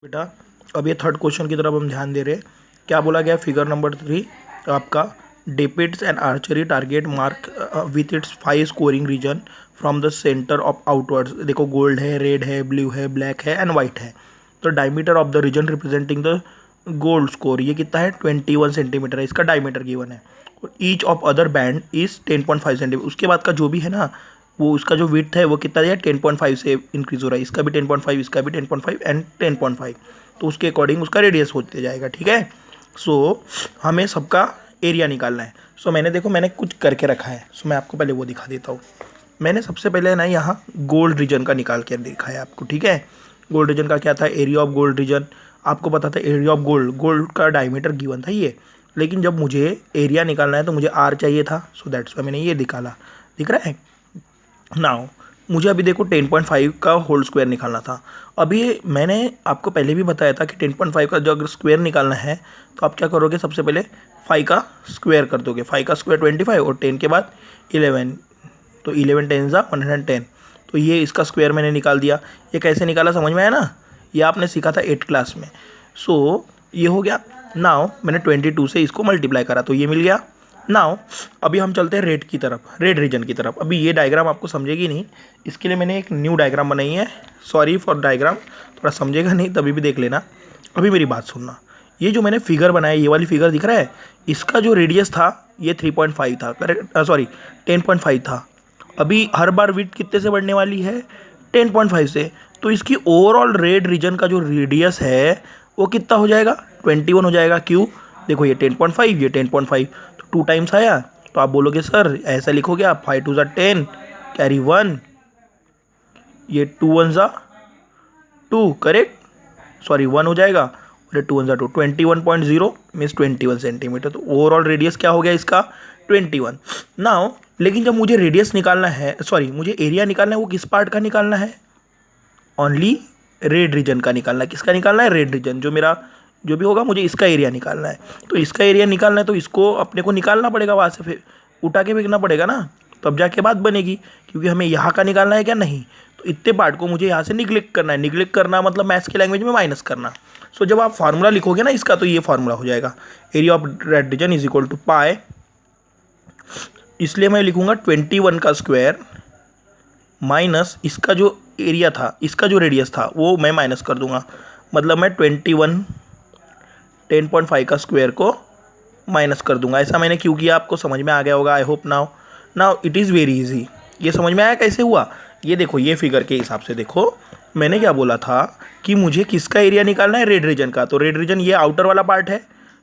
बेटा अब ये थर्ड क्वेश्चन की तरफ हम ध्यान दे रहे हैं। क्या बोला गया फिगर नंबर 3 आपका depicts an archery target mark with its 5 scoring region from the center of outwards. देखो गोल्ड है, रेड है, ब्लू है, ब्लैक है एंड वाइट है। तो diameter of the region representing the gold score ये कितना है 21 सेंटीमीटर है, इसका डायमीटर गिवन है। और each of other band is 10.5 centimetre. उसके बाद का जो भी है ना वो उसका जो विड्थ है वो कितना है 10.5 से इंक्रीज हो रहा है, इसका भी 10.5, इसका भी 10.5 एंड 10.5। तो उसके अकॉर्डिंग उसका रेडियस होते जाएगा। ठीक है, सो हमें सबका एरिया निकालना है। सो मैंने कुछ करके रखा है। सो मैं आपको पहले वो दिखा देता हूँ। मैंने सबसे पहले ना यहाँ गोल्ड रीजन का निकाल के दिखाया है आपको। ठीक है, गोल्ड रीजन का क्या था, एरिया ऑफ गोल्ड रीजन आपको पता था। एरिया ऑफ गोल्ड का डायमीटर गिवन था ये, लेकिन जब मुझे एरिया निकालना है तो मुझे आर चाहिए था। सो दैट्स वाई मैंने ये निकाला। दिख रहा है नाउ। मुझे अभी देखो 10.5 का होल स्क्वायर निकालना था। अभी मैंने आपको पहले भी बताया था कि 10.5 का जो अगर स्क्वायर निकालना है तो आप क्या करोगे, सबसे पहले 5 का स्क्वायर कर दोगे। 5 का स्क्वायर 25 और 10 के बाद 11, तो 11 10 ज़ा 110। तो ये इसका स्क्वायर मैंने निकाल दिया। ये कैसे निकाला समझ में आया ना, ये आपने सीखा था 8th क्लास में। सो ये हो गया। नाउ मैंने 22 से इसको मल्टीप्लाई करा तो ये मिल गया। नाउ अभी हम चलते हैं रेड की तरफ, रेड रीजन की तरफ। अभी ये डायग्राम आपको समझेगी नहीं, इसके लिए मैंने एक न्यू डायग्राम बनाई है। सॉरी फॉर डायग्राम, थोड़ा समझेगा नहीं तभी भी देख लेना। अभी मेरी बात सुनना, ये जो मैंने फिगर बनाया, ये वाली फिगर दिख रहा है, इसका जो रेडियस था ये 3.5 था, करेक्ट, सॉरी 10.5 था। अभी हर बार विड्थ कितने से बढ़ने वाली है 10.5 से। तो इसकी ओवरऑल रेड रीजन का जो रेडियस है वो कितना हो जाएगा 21 हो जाएगा। क्यों, देखो ये 10.5 ये 10.5 तो 2 टाइम्स आया। तो आप बोलोगे सर ऐसा लिखोगे आप 5 2 ज़ा 10 कैरी 1, ये 2 1 ज़ा 2 करेक्ट, सॉरी 1 हो जाएगा और ये 2 1 ज़ा 2, 21.0 मीन्स 21 सेंटीमीटर। तो ओवरऑल रेडियस क्या हो गया इसका 21। नाउ लेकिन जब मुझे रेडियस निकालना है, सॉरी मुझे एरिया निकालना है, वो किस पार्ट का निकालना है, ओनली रेड रीजन का निकालना है। किसका निकालना है, रेड रीजन। जो मेरा जो भी होगा मुझे इसका एरिया निकालना है। तो इसका एरिया निकालना है तो इसको अपने को निकालना पड़ेगा, वहाँ से फिर उठा के फेंकना पड़ेगा ना, तब जाके बात बनेगी। क्योंकि हमें यहाँ का निकालना है क्या, नहीं। तो इतने पार्ट को मुझे यहाँ से निगलेक्ट करना है। निगलेक्ट करना मतलब मैथ्स की लैंग्वेज में माइनस करना। सो जब आप फार्मूला लिखोगे ना इसका, तो ये फार्मूला हो जाएगा area of red region is equal to pi. इसलिए मैं लिखूंगा 21 का स्क्वायर माइनस इसका जो एरिया था, इसका जो रेडियस था वो मैं माइनस कर दूंगा। मतलब मैं 21 10.5 का स्क्वायर को माइनस कर दूंगा। ऐसा मैंने क्यों किया आपको समझ में आ गया होगा, I hope now. Now it is very easy. ये समझ में आया कैसे हुआ। ये देखो, ये फिगर के हिसाब से देखो, मैंने क्या बोला था कि मुझे किसका एरिया निकालना है, रेड रीजन का। तो रेड रीजन ये आउटर वाला पार्ट है।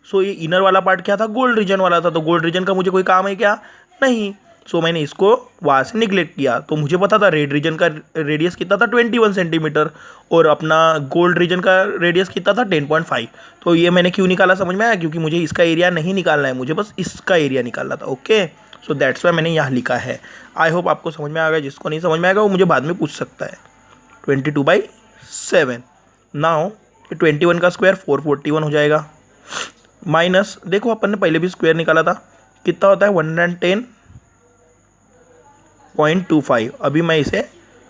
सो ये इनर वाला पार्ट क्या था, गोल्ड रीजन वाला था। तो गोल्ड रीजन का मुझे कोई काम है क्या, नहीं। सो मैंने इसको वहाँ से निगलेक्ट किया। तो मुझे पता था रेड रीजन का रेडियस कितना था 21 सेंटीमीटर और अपना गोल्ड रीजन का रेडियस कितना था 10.5। तो ये मैंने क्यों निकाला समझ में आया, क्योंकि मुझे इसका एरिया नहीं निकालना है, मुझे बस इसका एरिया निकालना था। ओके, सो दैट्स वाई मैंने यहाँ लिखा है। आई होप आपको समझ में आ गया। जिसको नहीं समझ में आएगा वो मुझे बाद में पूछ सकता है। 22/7। नाउ 21 का स्क्वायर 441 हो जाएगा। माइनस देखो अपन ने पहले भी स्क्वायर निकाला था, कितना होता है 110.25। अभी मैं इसे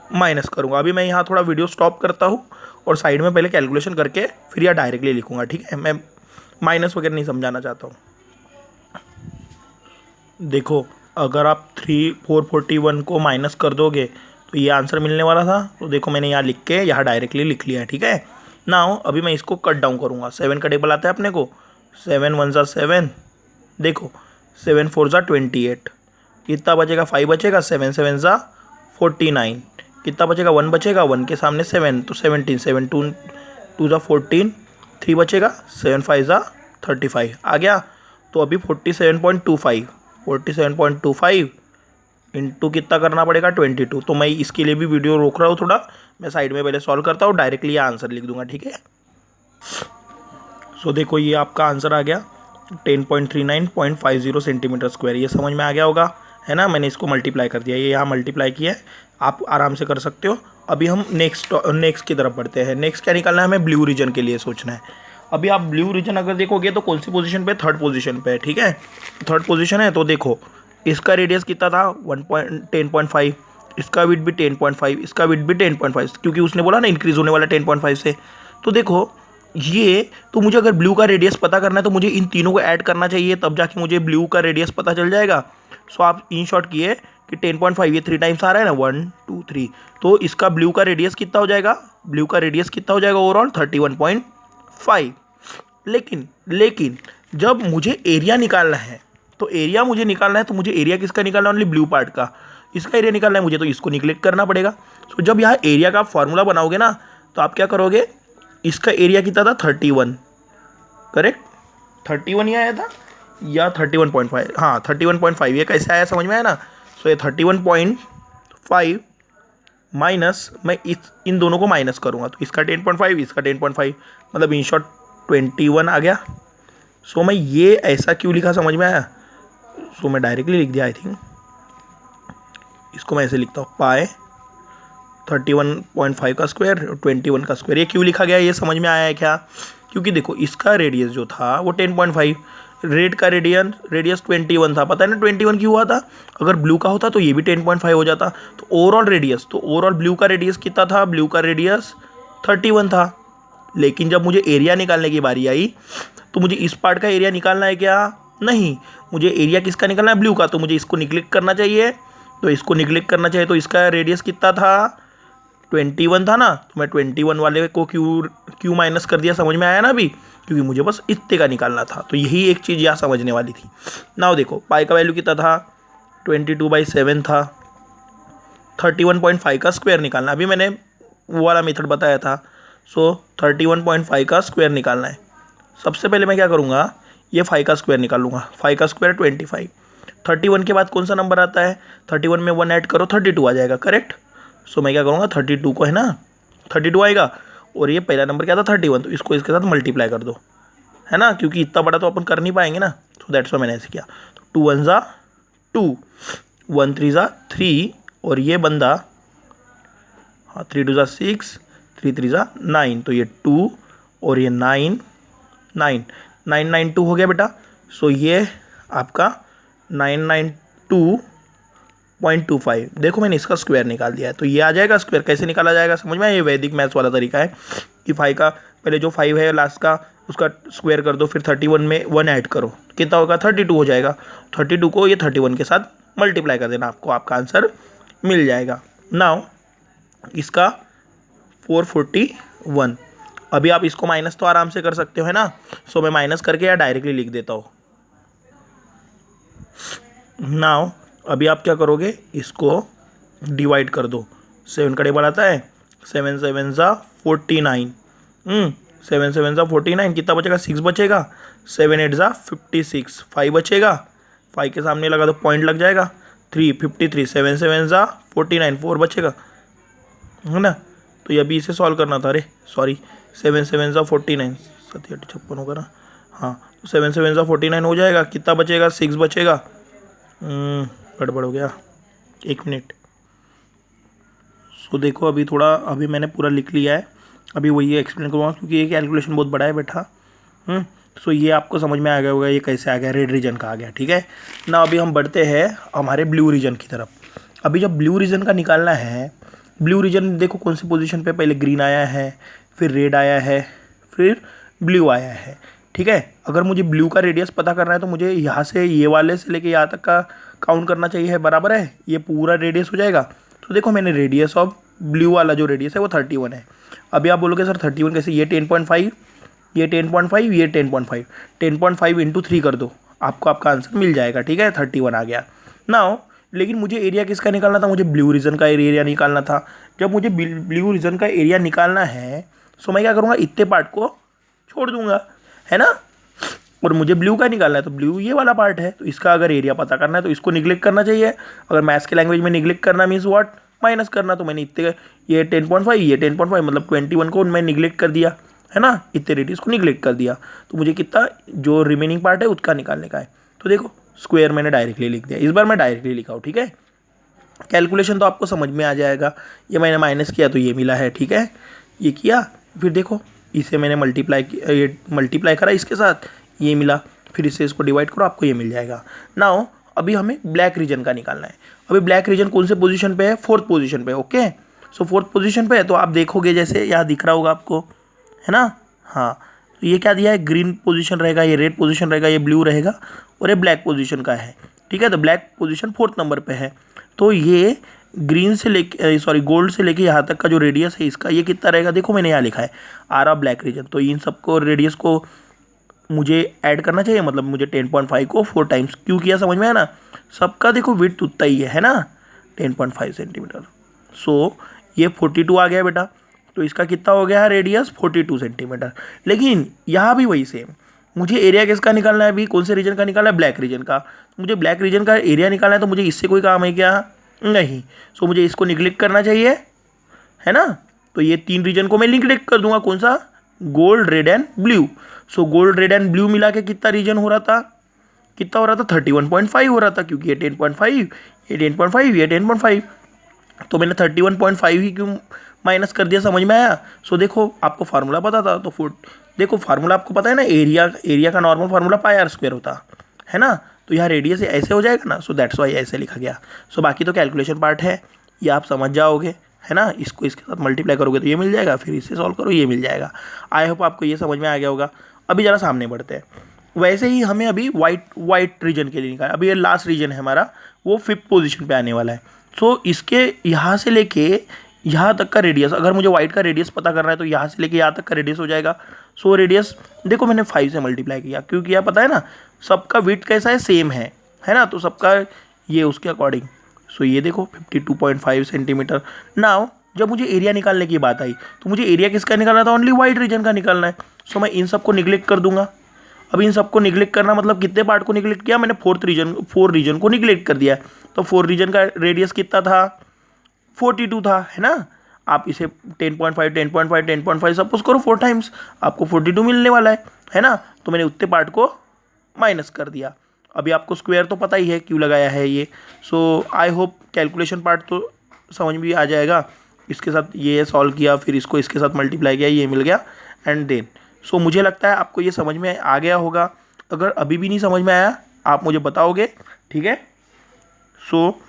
माइनस करूँगा। अभी मैं यहाँ थोड़ा वीडियो स्टॉप करता हूँ और साइड में पहले कैलकुलेशन करके फिर यहाँ डायरेक्टली लिखूँगा। ठीक है, मैं माइनस वगैरह नहीं समझाना चाहता हूँ। देखो अगर आप 441 को माइनस कर दोगे तो ये आंसर मिलने वाला था। तो देखो मैंने यहाँ लिख के यहाँ डायरेक्टली लिख लिया है। ठीक है, नाउ अभी मैं इसको कट डाउन करूँगा। 7 का टेबल आता है अपने को, 7 1 ज़ा 7, देखो 7 4 ज़ा 28, कितना बचेगा 5 बचेगा, 7 7 ज़ा 49, कितना बचेगा 1 बचेगा, 1 के सामने 7 तो 17, 7 2 ज़ा 14, 3 बचेगा, 7 5 ज़ा 35 आ गया। तो अभी 47.25 इंटू कितना करना पड़ेगा 22। तो मैं इसके लिए भी वीडियो रोक रहा हूँ थोड़ा, मैं साइड में पहले सॉल्व करता हूँ, डायरेक्टली ये आंसर लिख दूंगा। ठीक है, सो देखो ये आपका आंसर आ गया 10.39.50 सेंटीमीटर स्क्वायर। ये समझ में आ गया होगा, है ना। मैंने इसको मल्टीप्लाई कर दिया, ये यहाँ मल्टीप्लाई किया है, आप आराम से कर सकते हो। अभी हम नेक्स्ट की तरफ बढ़ते हैं। नेक्स्ट क्या निकालना है, हमें ब्लू रीजन के लिए सोचना है। अभी आप ब्लू रीजन अगर देखोगे तो कौन सी पोजीशन पे, थर्ड पोजीशन पे है। ठीक है, थर्ड पोजीशन है। तो देखो इसका रेडियस कितना था 10.5, इसका विड्थ भी 10.5, इसका विड्थ भी 10.5, क्योंकि उसने बोला ना इंक्रीज होने वाला 10.5 से। तो देखो ये, तो मुझे अगर ब्लू का रेडियस पता करना है तो मुझे इन तीनों को ऐड करना चाहिए, तब जाके मुझे ब्लू का रेडियस पता चल जाएगा। सो आप इन शॉर्ट किए कि 10.5 ये 3 टाइम्स आ रहा है ना, 1 2 3, तो इसका ब्लू का रेडियस कितना हो जाएगा, ब्लू का रेडियस कितना हो जाएगा ओवरऑल 31.5। लेकिन जब मुझे एरिया निकालना है, तो एरिया मुझे निकालना है, तो मुझे एरिया किसका निकालना है, ओनली ब्लू पार्ट का, इसका एरिया निकालना है मुझे, तो इसको निगलेक्ट करना पड़ेगा। तो जब यहाँ एरिया का फॉर्मूला बनाओगे ना, तो आप क्या करोगे, इसका एरिया कितना था 31, करेक्ट 31 ही आया था या 31.5, हाँ 31.5, ये कैसे आया समझ में आया ना। सो ये 31.5 माइनस, मैं इन दोनों को माइनस करूँगा, तो इसका 10.5 इसका 10.5, मतलब इन शॉर्ट 21 आ गया। सो मैं ये ऐसा क्यों लिखा समझ में आया। सो मैं डायरेक्टली लिख दिया, आई थिंक इसको मैं ऐसे लिखता हूँ, पाए 31.5 का स्क्वायर 21 का स्क्वायर। ये क्यों लिखा गया ये समझ में आया है क्या, क्योंकि देखो इसका रेडियस जो था वो 10.5, रेड का रेडियस 21 था, पता है ना 21 क्यों हुआ था, अगर ब्लू का होता तो ये भी 10.5 हो जाता। तो ओवरऑल रेडियस, तो ओवरऑल ब्लू का रेडियस कितना था, ब्लू का रेडियस 31 था। लेकिन जब मुझे एरिया निकालने की बारी आई, तो मुझे इस पार्ट का एरिया निकालना है क्या, नहीं, मुझे एरिया किसका निकालना है, ब्लू का, तो मुझे इसको निगलेक्ट करना चाहिए। तो इसको निगलेक्ट करना चाहिए, तो इसका रेडियस कितना था 21 था ना, तो मैं 21 वाले को क्यों माइनस कर दिया, समझ में आया ना अभी, क्योंकि मुझे बस इतने का निकालना था। तो यही एक चीज़ यहाँ समझने वाली थी। नाउ देखो पाई का वैल्यू कितना था, 22/7 था, 31.5 का स्क्वायर निकालना, अभी मैंने वो वाला मेथड बताया था। सो 31.5 का स्क्वायर निकालना है। सबसे पहले मैं क्या करूँगा, ये 5 का स्क्वायर निकालूंगा, 5 का स्क्वायर 25, 31 के बाद कौन सा नंबर आता है, 31 में 1 ऐड करो 32 आ जाएगा, करेक्ट। सो मैं क्या करूँगा 32 को, है ना 32 आएगा, और ये पहला नंबर क्या था 31, तो इसको इसके साथ मल्टीप्लाई कर दो, है ना, क्योंकि इतना बड़ा तो अपन कर नहीं पाएंगे ना। सो दैट्स वाई मैंने ऐसे किया। तो 2 1 ज़ा 2, 1 3 ज़ा 3, और ये बंदा, हाँ 3 2 ज़ा 6, 3 3 ज़ा 9, तो ये 2 और ये 9 9 9 9 2 हो गया बेटा। सो ये आपका 992.25, देखो मैंने इसका स्क्वायर निकाल दिया है, तो ये आ जाएगा स्क्वायर। कैसे निकाला जाएगा समझ में आया, ये वैदिक मैथ्स वाला तरीका है कि 5 का पहले जो 5 है लास्ट का उसका स्क्वायर कर दो, फिर 31 में 1 ऐड करो, कितना होगा 32 हो जाएगा। 32 को ये 31 के साथ मल्टीप्लाई कर देना, आपको आपका आंसर मिल जाएगा। नाउ इसका 441, अभी आप इसको माइनस तो आराम से कर सकते हो, है ना। सो मैं माइनस करके या डायरेक्टली लिख देता हूँ। नाउ अभी आप क्या करोगे, इसको डिवाइड कर दो, 7 का टेबल आता है, 7 7 ज़ा 49, 7 7 ज़ा 49, कितना बचेगा 6 बचेगा, 7 8 ज़ा 56, 5 बचेगा, 5 के सामने लगा दो पॉइंट लग जाएगा, 3 53, 7 7 ज़ा 49, 4 बचेगा, है ना। तो ये अभी इसे सॉल्व करना था, अरे सॉरी, 7 7 ज़ा 49, 7 8 56 होगा ना, हाँ तो 7 7 ज़ा 49 हो जाएगा, कितना बचेगा 6 बचेगा, गड़बड़ हो गया, 1 मिनट। सो देखो अभी थोड़ा, अभी मैंने पूरा लिख लिया है, अभी वही एक्सप्लेन करूँगा क्योंकि ये कैलकुलेशन बहुत बड़ा है बेटा। सो ये आपको समझ में आ गया होगा ये कैसे आ गया, रेड रीजन का आ गया, ठीक है ना। अभी हम बढ़ते हैं हमारे ब्लू रीजन की तरफ। अभी जब ब्लू रीजन का निकालना है, ब्लू रीजन देखो कौन सी पोजीशन पे, पहले ग्रीन आया है, फिर रेड आया है, फिर ब्लू आया है, ठीक है। अगर मुझे ब्लू का रेडियस पता करना है तो मुझे यहाँ से ये वाले से लेके यहाँ तक का काउंट करना चाहिए, है बराबर है, ये पूरा रेडियस हो जाएगा। तो देखो मैंने रेडियस ऑफ ब्लू वाला जो रेडियस है वो 31 है। अभी आप बोलोगे सर 31 कैसे, ये 10.5, ये 10.5, ये 10.5, 10.5 इंटू 3 कर दो, आपको आपका आंसर मिल जाएगा, ठीक है 31 आ गया। नाउ लेकिन मुझे एरिया किसका निकालना था, मुझे ब्लू रीजन का एरिया निकालना था। जब मुझे ब्लू रीजन का एरिया निकालना है तो मैं क्या करूँगा, इतने पार्ट को छोड़ दूंगा, है ना, और मुझे ब्लू का निकालना है, तो ब्लू ये वाला पार्ट है, तो इसका अगर एरिया पता करना है तो इसको निगलेक्ट करना चाहिए। अगर मैथ्स के लैंग्वेज में निगलेक्ट करना मीन्स व्हाट, माइनस करना। तो मैंने इतने, ये 10.5, ये 10.5, मतलब 21 को मैं निगलेक्ट कर दिया, है ना, इतने रेडियस को निगलेक्ट कर दिया, तो मुझे कितना जो रिमेनिंग पार्ट है उसका निकालने का है। तो देखो स्क्वायर मैंने डायरेक्टली लिख दिया, इस बार मैं डायरेक्टली लिखा हूँ, ठीक है। कैलकुलेशन तो आपको समझ में आ जाएगा, ये मैंने माइनस किया तो ये मिला है, ठीक है, ये किया, फिर देखो इसे मैंने ये मल्टीप्लाई करा इसके साथ, ये मिला, फिर इससे इसको डिवाइड करो, आपको ये मिल जाएगा। नाउ अभी हमें ब्लैक रीजन का निकालना है। अभी ब्लैक रीजन कौन से पोजीशन पे है, 4th पोजीशन पे, ओके। सो 4th पोजीशन पे है, तो आप देखोगे जैसे यहाँ दिख रहा होगा आपको, है ना। हाँ, तो ये क्या दिया है, ग्रीन पोजीशन रहेगा, ये रेड पोजीशन रहेगा, ये ब्लू रहेगा और ये ब्लैक पोजीशन का है। ठीक है, तो ब्लैक पोजीशन 4th नंबर पे है। तो ये ग्रीन से लेके सॉरी गोल्ड से लेके यहाँ तक का जो रेडियस है इसका, ये कितना रहेगा, देखो मैंने यहाँ लिखा है आरा ब्लैक रीजन। तो इन सबको रेडियस को मुझे ऐड करना चाहिए, मतलब मुझे 10.5 को 4 टाइम्स क्यों किया, समझ में आया ना। सबका देखो विड्थ उतना ही है ना, 10.5 सेंटीमीटर। सो ये 42 आ गया बेटा। तो इसका कितना हो गया है रेडियस, 42 सेंटीमीटर। लेकिन यहाँ भी वही सेम, मुझे एरिया किसका निकालना है, अभी कौन से रीजन का निकालना है, ब्लैक रीजन का। मुझे ब्लैक रीजन का एरिया निकालना है, तो मुझे इससे कोई काम है क्या, नहीं। सो मुझे इसको निगलेक्ट करना चाहिए, है ना। तो ये 3 रीजन को मैं निगलेक्ट कर दूंगा, कौन सा, gold, red and blue. So gold, red and blue मिला के कितना रीजन हो रहा था, कितना हो रहा था, 31.5 हो रहा था, क्योंकि ये 10.5, ये 10.5, ये 10.5। तो मैंने 31.5 ही क्यों माइनस कर दिया, समझ में आया। सो देखो आपको फार्मूला पता था, तो फुट देखो फार्मूला आपको पता है ना, एरिया का normal formula pi R square होता है ना। तो यहाँ रेडियस ऐसे हो जाएगा ना, सो दैट्स वाई ऐसे लिखा गया। सो बाकी तो कैलकुलेशन पार्ट है, ये आप समझ जाओगे, है ना। इसको इसके साथ मल्टीप्लाई करोगे तो ये मिल जाएगा, फिर इससे सॉल्व करो ये मिल जाएगा। आई होप आपको ये समझ में आ गया होगा। अभी ज़रा सामने बढ़ते हैं। वैसे ही हमें अभी वाइट रीजन के लिए निकाला, अभी ये लास्ट रीजन है हमारा, वो 5th पोजीशन पे आने वाला है। सो इसके यहाँ से लेके यहाँ तक का रेडियस, अगर मुझे वाइट का रेडियस पता करना है तो यहाँ से लेके यहाँ तक का रेडियस हो जाएगा। सो रेडियस देखो मैंने 5 से मल्टीप्लाई किया, क्योंकि यह पता है ना सबका विड्थ कैसा है, सेम है ना, तो सबका ये उसके अकॉर्डिंग। सो ये देखो 52.5 सेंटीमीटर। नाउ जब मुझे एरिया निकालने की बात आई, तो मुझे एरिया किसका निकालना था, ओनली वाइट रीजन का निकालना है। सो मैं इन सबको निगलेक्ट कर दूंगा। अब इन सबको निगलेक्ट करना मतलब कितने पार्ट को निगलेक्ट किया मैंने, 4 रीजन को निगलेक्ट कर दिया। तो 4 रीजन का रेडियस कितना था, 42 था, है ना। आप इसे 10.5 10.5 10.5 सपोज करो 4 टाइम्स, आपको 42 मिलने वाला है ना। तो मैंने उतने पार्ट को माइनस कर दिया। अभी आपको स्क्वायर तो पता ही है क्यों लगाया है ये। सो आई होप कैलकुलेशन पार्ट तो समझ में आ जाएगा। इसके साथ ये सॉल्व किया, फिर इसको इसके साथ मल्टीप्लाई किया, ये मिल गया एंड देन। सो मुझे लगता है आपको ये समझ में आ गया होगा। अगर अभी भी नहीं समझ में आया आप मुझे बताओगे, ठीक है। सो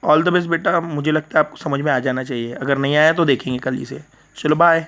ऑल द बेस्ट बेटा, मुझे लगता है आपको समझ में आ जाना चाहिए, अगर नहीं आया तो देखेंगे कल इसे। चलो बाय।